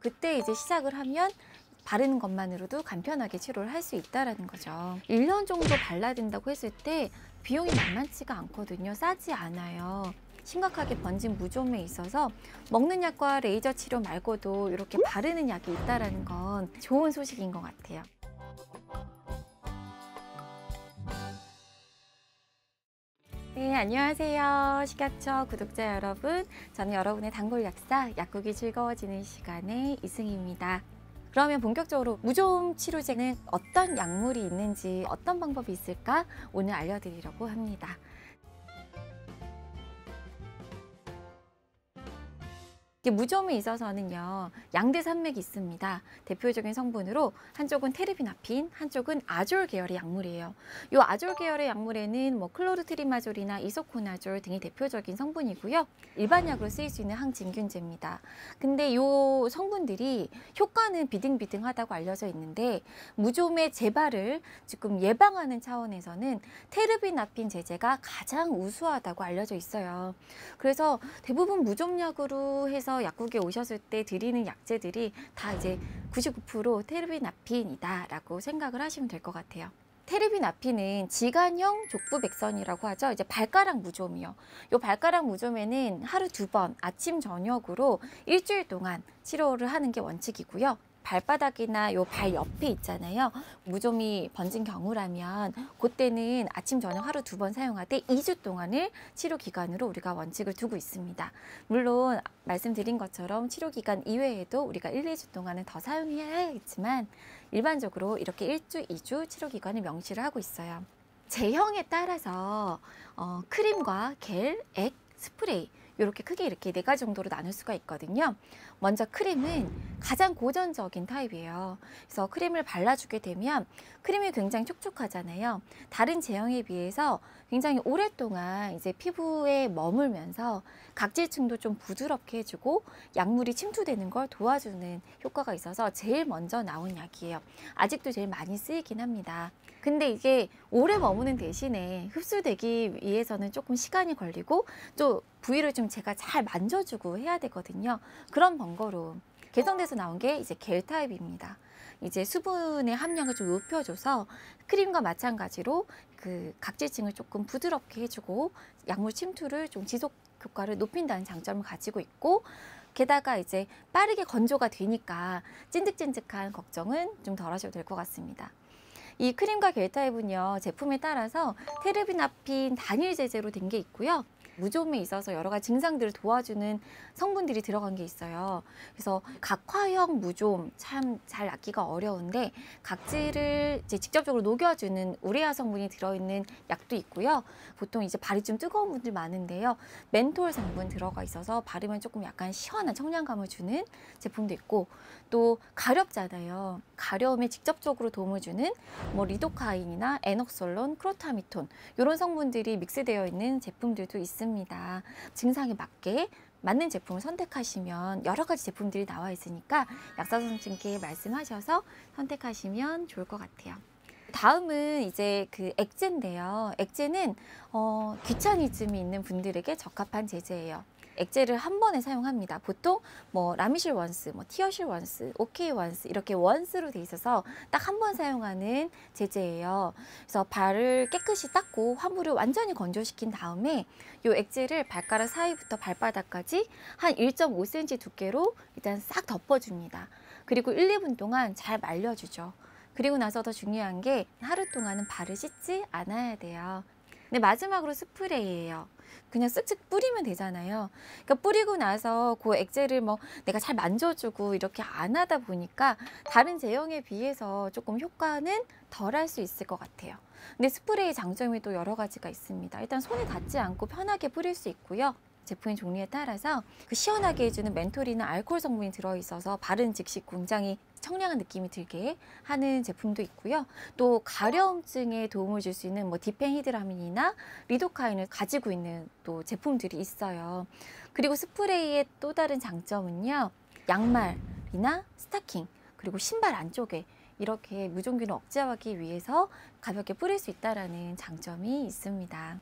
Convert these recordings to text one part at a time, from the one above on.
그때 이제 시작을 하면 바르는 것만으로도 간편하게 치료를 할 수 있다는 거죠. 1년 정도 발라야 된다고 했을 때 비용이 만만치가 않거든요. 싸지 않아요. 심각하게 번진 무좀에 있어서 먹는 약과 레이저 치료 말고도 이렇게 바르는 약이 있다는 건 좋은 소식인 것 같아요. 네, 안녕하세요. 식약처 구독자 여러분. 저는 여러분의 단골 약사, 약국이 즐거워지는 시간의 이승희입니다. 그러면 본격적으로 무좀 치료제는 어떤 약물이 있는지, 어떤 방법이 있을까 오늘 알려드리려고 합니다. 무좀에 있어서는요, 양대 산맥이 있습니다. 대표적인 성분으로 한쪽은 테르비나핀, 한쪽은 아졸 계열의 약물이에요. 이 아졸 계열의 약물에는 클로르트리마졸이나 이소코나졸 등이 대표적인 성분이고요. 일반 약으로 쓰일 수 있는 항진균제입니다. 근데 이 성분들이 효과는 비등비등하다고 알려져 있는데 무좀의 재발을 지금 예방하는 차원에서는 테르비나핀 제제가 가장 우수하다고 알려져 있어요. 그래서 대부분 무좀약으로 해서 약국에 오셨을 때 드리는 약제들이 다 이제 99% 테르비나핀이다라고 생각을 하시면 될 것 같아요. 테르비나핀은 지간형 족부백선이라고 하죠. 이제 발가락 무좀이요. 이 발가락 무좀에는 하루 2번 아침 저녁으로 일주일 동안 치료를 하는 게 원칙이고요. 발바닥이나 요 발 옆에 있잖아요. 무좀이 번진 경우라면 그때는 아침 저녁 하루 2번 사용하되 2주 동안을 치료 기간으로 우리가 원칙을 두고 있습니다. 물론 말씀드린 것처럼 치료 기간 이외에도 우리가 1, 2주 동안은 더 사용해야겠지만 일반적으로 이렇게 1주, 2주 치료 기간을 명시를 하고 있어요. 제형에 따라서 크림과 겔, 액, 스프레이 이렇게 크게 이렇게 4가지 정도로 나눌 수가 있거든요. 먼저 크림은 가장 고전적인 타입이에요. 그래서 크림을 발라주게 되면 크림이 굉장히 촉촉하잖아요. 다른 제형에 비해서 굉장히 오랫동안 이제 피부에 머물면서 각질층도 좀 부드럽게 해주고 약물이 침투되는 걸 도와주는 효과가 있어서 제일 먼저 나온 약이에요. 아직도 제일 많이 쓰이긴 합니다. 근데 이게 오래 머무는 대신에 흡수되기 위해서는 조금 시간이 걸리고 또 부위를 좀 제가 잘 만져주고 해야 되거든요. 그런 번거로움. 개선돼서 나온 게 이제 겔 타입입니다. 이제 수분의 함량을 좀 높여줘서 크림과 마찬가지로 그 각질층을 조금 부드럽게 해주고 약물 침투를 좀 지속 효과를 높인다는 장점을 가지고 있고, 게다가 이제 빠르게 건조가 되니까 찐득찐득한 걱정은 좀 덜 하셔도 될 것 같습니다. 이 크림과 겔 타입은요, 제품에 따라서 테르비나핀 단일 제제로 된 게 있고요. 무좀에 있어서 여러 가지 증상들을 도와주는 성분들이 들어간 게 있어요. 그래서 각화형 무좀 참 잘 낫기가 어려운데 각질을 이제 직접적으로 녹여주는 우레아 성분이 들어있는 약도 있고요. 보통 이제 발이 좀 뜨거운 분들 많은데요. 멘톨 성분 들어가 있어서 바르면 조금 약간 시원한 청량감을 주는 제품도 있고, 또 가렵잖아요. 가려움에 직접적으로 도움을 주는 리도카인이나 에녹솔론, 크로타미톤 이런 성분들이 믹스되어 있는 제품들도 있습니다. 증상에 맞게 맞는 제품을 선택하시면 여러 가지 제품들이 나와 있으니까 약사 선생님께 말씀하셔서 선택하시면 좋을 것 같아요. 다음은 이제 그 액제인데요. 액제는 귀차니즘이 있는 분들에게 적합한 제제예요. 액제를 한 번에 사용합니다. 보통 라미실 원스, 티어실 원스, 오케이 원스 이렇게 원스로 돼 있어서 딱 한 번 사용하는 제제예요. 그래서 발을 깨끗이 닦고 화물을 완전히 건조시킨 다음에 이 액제를 발가락 사이부터 발바닥까지 한 1.5cm 두께로 일단 싹 덮어줍니다. 그리고 1, 2분 동안 잘 말려주죠. 그리고 나서 더 중요한 게 하루 동안은 발을 씻지 않아야 돼요. 네, 마지막으로 스프레이예요. 그냥 쓱쓱 뿌리면 되잖아요. 그러니까 뿌리고 나서 그 액제를 내가 잘 만져주고 이렇게 안 하다 보니까 다른 제형에 비해서 조금 효과는 덜 할 수 있을 것 같아요. 근데 스프레이 장점이 또 여러 가지가 있습니다. 일단 손에 닿지 않고 편하게 뿌릴 수 있고요. 제품의 종류에 따라서 그 시원하게 해주는 멘톨이나 알코올 성분이 들어있어서 바른 즉시 굉장히 청량한 느낌이 들게 하는 제품도 있고요. 또 가려움증에 도움을 줄 수 있는 디펜히드라민이나 리도카인을 가지고 있는 또 제품들이 있어요. 그리고 스프레이의 또 다른 장점은요, 양말이나 스타킹 그리고 신발 안쪽에 이렇게 무좀균을 억제하기 위해서 가볍게 뿌릴 수 있다는 장점이 있습니다.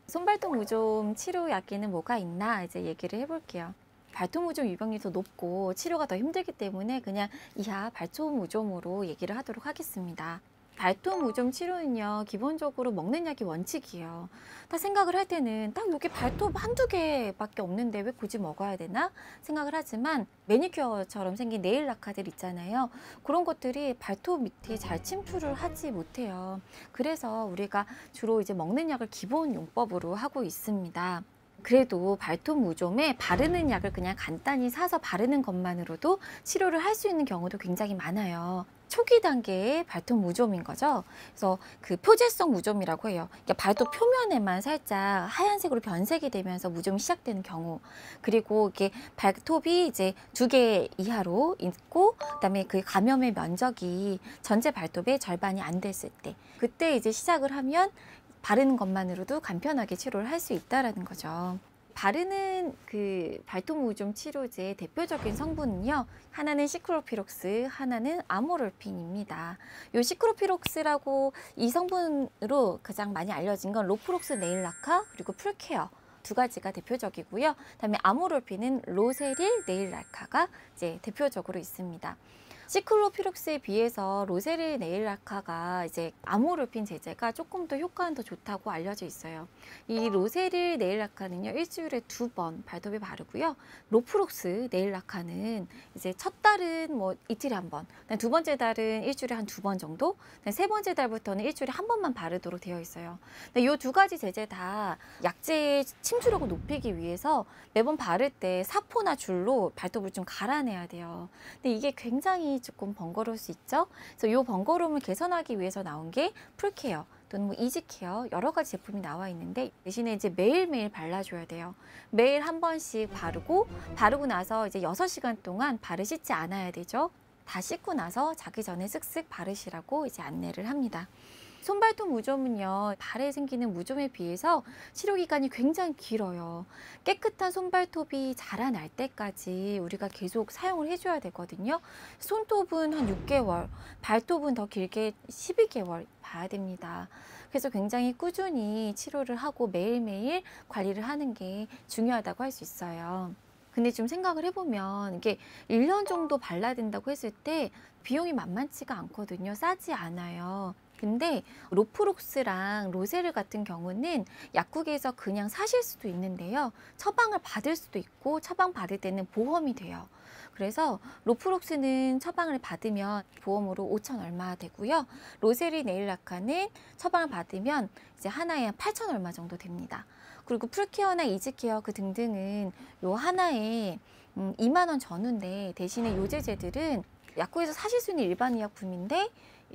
손발톱 무좀 치료약에는 뭐가 있나 이제 얘기를 해볼게요. 발톱 무좀 유병률이 더 높고 치료가 더 힘들기 때문에 그냥 이하 발톱 무좀으로 얘기를 하도록 하겠습니다. 발톱 무좀 치료는요, 기본적으로 먹는 약이 원칙이에요. 딱 생각을 할 때는 딱 여기 발톱 한두 개밖에 없는데 왜 굳이 먹어야 되나 생각을 하지만, 매니큐어처럼 생긴 네일 라카들 있잖아요. 그런 것들이 발톱 밑에 잘 침투를 하지 못해요. 그래서 우리가 주로 이제 먹는 약을 기본 용법으로 하고 있습니다. 그래도 발톱 무좀에 바르는 약을 그냥 간단히 사서 바르는 것만으로도 치료를 할 수 있는 경우도 굉장히 많아요. 초기 단계의 발톱 무좀인 거죠. 그래서 그 표재성 무좀이라고 해요. 그러니까 발톱 표면에만 살짝 하얀색으로 변색이 되면서 무좀이 시작되는 경우, 그리고 이게 발톱이 이제 2개 이하로 있고, 그다음에 그 감염의 면적이 전체 발톱의 절반이 안 됐을 때, 그때 이제 시작을 하면 바르는 것만으로도 간편하게 치료를 할 수 있다라는 거죠. 바르는 그 발톱 무좀 치료제의 대표적인 성분은요, 하나는 시크로피록스, 하나는 아모롤핀입니다. 이 시크로피록스라고 이 성분으로 가장 많이 알려진 건 로프록스 네일 라카 그리고 풀케어 두 가지가 대표적이고요. 그다음에 아모롤핀은 로세릴 네일 라카가 이제 대표적으로 있습니다. 시클로피록스에 비해서 로세릴 네일 라카가 이제 아모롤핀 제제가 조금 더 효과는 더 좋다고 알려져 있어요. 이 로세릴 네일 라카는요, 일주일에 2번 발톱에 바르고요. 로프록스 네일 라카는 이제 첫 달은 뭐 이틀에 한 번, 두 번째 달은 일주일에 한 2번 정도, 세 번째 달부터는 일주일에 한 번만 바르도록 되어 있어요. 이 두 가지 제제 다 약제의 침투력을 높이기 위해서 매번 바를 때 사포나 줄로 발톱을 좀 갈아내야 돼요. 근데 이게 굉장히 조금 번거로울 수 있죠. 그래서 이 번거로움을 개선하기 위해서 나온 게 풀케어 또는 뭐 이지케어 여러 가지 제품이 나와 있는데, 대신에 이제 매일매일 발라줘야 돼요. 매일 한 번씩 바르고 나서 이제 6시간 동안 발을 씻지 않아야 되죠. 다 씻고 나서 자기 전에 쓱쓱 바르시라고 이제 안내를 합니다. 손발톱 무좀은요, 발에 생기는 무좀에 비해서 치료 기간이 굉장히 길어요. 깨끗한 손발톱이 자라날 때까지 우리가 계속 사용을 해줘야 되거든요. 손톱은 한 6개월, 발톱은 더 길게 12개월 봐야 됩니다. 그래서 굉장히 꾸준히 치료를 하고 매일매일 관리를 하는 게 중요하다고 할 수 있어요. 근데 좀 생각을 해보면 이게 1년 정도 발라야 된다고 했을 때 비용이 만만치가 않거든요. 싸지 않아요. 근데 로프록스랑 로세를 같은 경우는 약국에서 그냥 사실 수도 있는데요. 처방을 받을 수도 있고 처방 받을 때는 보험이 돼요. 그래서 로프록스는 처방을 받으면 보험으로 5천 얼마 되고요. 로세리 네일 라카는 처방을 받으면 이제 하나에 8천 얼마 정도 됩니다. 그리고 풀케어나 이지케어 그 등등은 요 하나에 2만 원 전후인데, 대신에 요 제제들은 약국에서 사실 수 있는 일반 의약품인데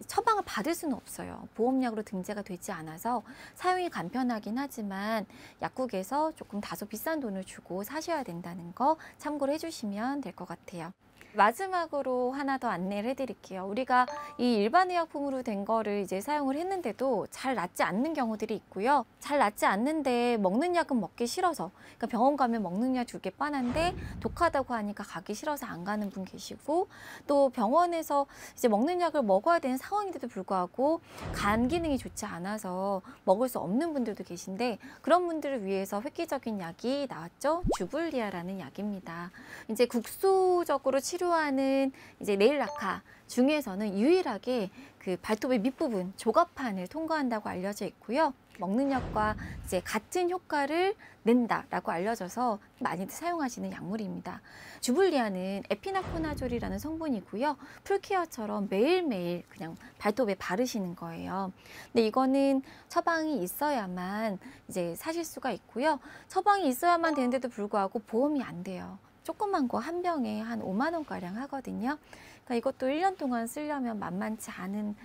처방을 받을 수는 없어요. 보험약으로 등재가 되지 않아서 사용이 간편하긴 하지만 약국에서 조금 다소 비싼 돈을 주고 사셔야 된다는 거 참고를 해주시면 될 것 같아요. 마지막으로 하나 더 안내를 해드릴게요. 우리가 이 일반 의약품으로 된 거를 이제 사용을 했는데도 잘 낫지 않는 경우들이 있고요. 잘 낫지 않는데 먹는 약은 먹기 싫어서, 그러니까 병원 가면 먹는 약 2개 빤한데 독하다고 하니까 가기 싫어서 안 가는 분 계시고, 또 병원에서 이제 먹는 약을 먹어야 되는 상황인데도 불구하고 간 기능이 좋지 않아서 먹을 수 없는 분들도 계신데, 그런 분들을 위해서 획기적인 약이 나왔죠. 주블리아라는 약입니다. 이제 국소적으로 치료하는 이제 네일 라카 중에서는 유일하게 그 발톱의 밑부분 조갑판을 통과한다고 알려져 있고요. 먹는 약과 이제 같은 효과를 낸다라고 알려져서 많이들 사용하시는 약물입니다. 주블리아는 에피나코나졸이라는 성분이고요. 풀케어처럼 매일매일 그냥 발톱에 바르시는 거예요. 근데 이거는 처방이 있어야만 이제 사실 수가 있고요. 처방이 있어야만 되는데도 불구하고 보험이 안 돼요. 조그만 거 한 병에 한 5만 원가량 하거든요. 그러니까 이것도 1년 동안 쓰려면 만만치 않은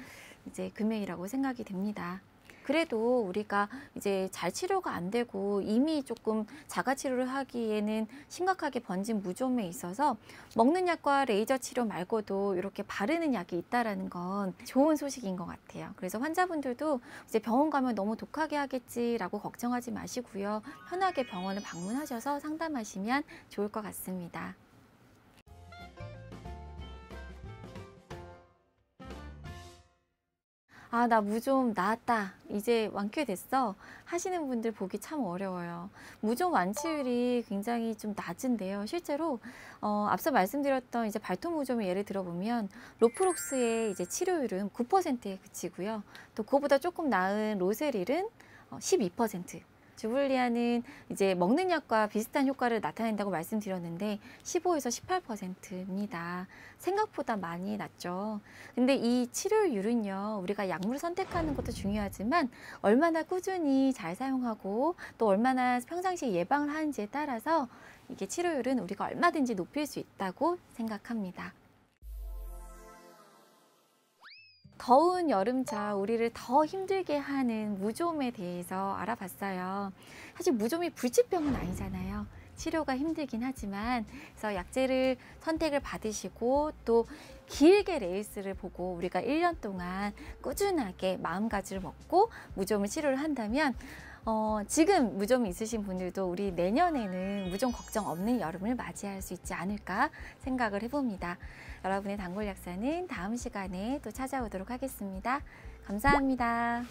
이제 금액이라고 생각이 됩니다. 그래도 우리가 이제 잘 치료가 안 되고 이미 조금 자가 치료를 하기에는 심각하게 번진 무좀에 있어서 먹는 약과 레이저 치료 말고도 이렇게 바르는 약이 있다라는 건 좋은 소식인 것 같아요. 그래서 환자분들도 이제 병원 가면 너무 독하게 하겠지라고 걱정하지 마시고요. 편하게 병원을 방문하셔서 상담하시면 좋을 것 같습니다. 아, 나 무좀 나았다. 이제 완쾌됐어. 하시는 분들 보기 참 어려워요. 무좀 완치율이 굉장히 좀 낮은데요. 실제로 앞서 말씀드렸던 이제 발톱 무좀의 예를 들어보면 로프록스의 이제 치료율은 9%에 그치고요. 또 그거보다 조금 나은 로세릴은 12%. 주블리아는 이제 먹는 약과 비슷한 효과를 나타낸다고 말씀드렸는데 15에서 18%입니다. 생각보다 많이 낮죠. 근데 이 치료율은요, 우리가 약물을 선택하는 것도 중요하지만 얼마나 꾸준히 잘 사용하고 또 얼마나 평상시에 예방을 하는지에 따라서 이게 치료율은 우리가 얼마든지 높일 수 있다고 생각합니다. 더운 여름철 우리를 더 힘들게 하는 무좀에 대해서 알아봤어요. 사실 무좀이 불치병은 아니잖아요. 치료가 힘들긴 하지만 그래서 약제를 선택을 받으시고 또 길게 레이스를 보고 우리가 1년 동안 꾸준하게 마음가짐을 먹고 무좀을 치료를 한다면 지금 무좀이 있으신 분들도 우리 내년에는 무좀 걱정 없는 여름을 맞이할 수 있지 않을까 생각을 해봅니다. 여러분의 단골약사는 다음 시간에 또 찾아오도록 하겠습니다. 감사합니다.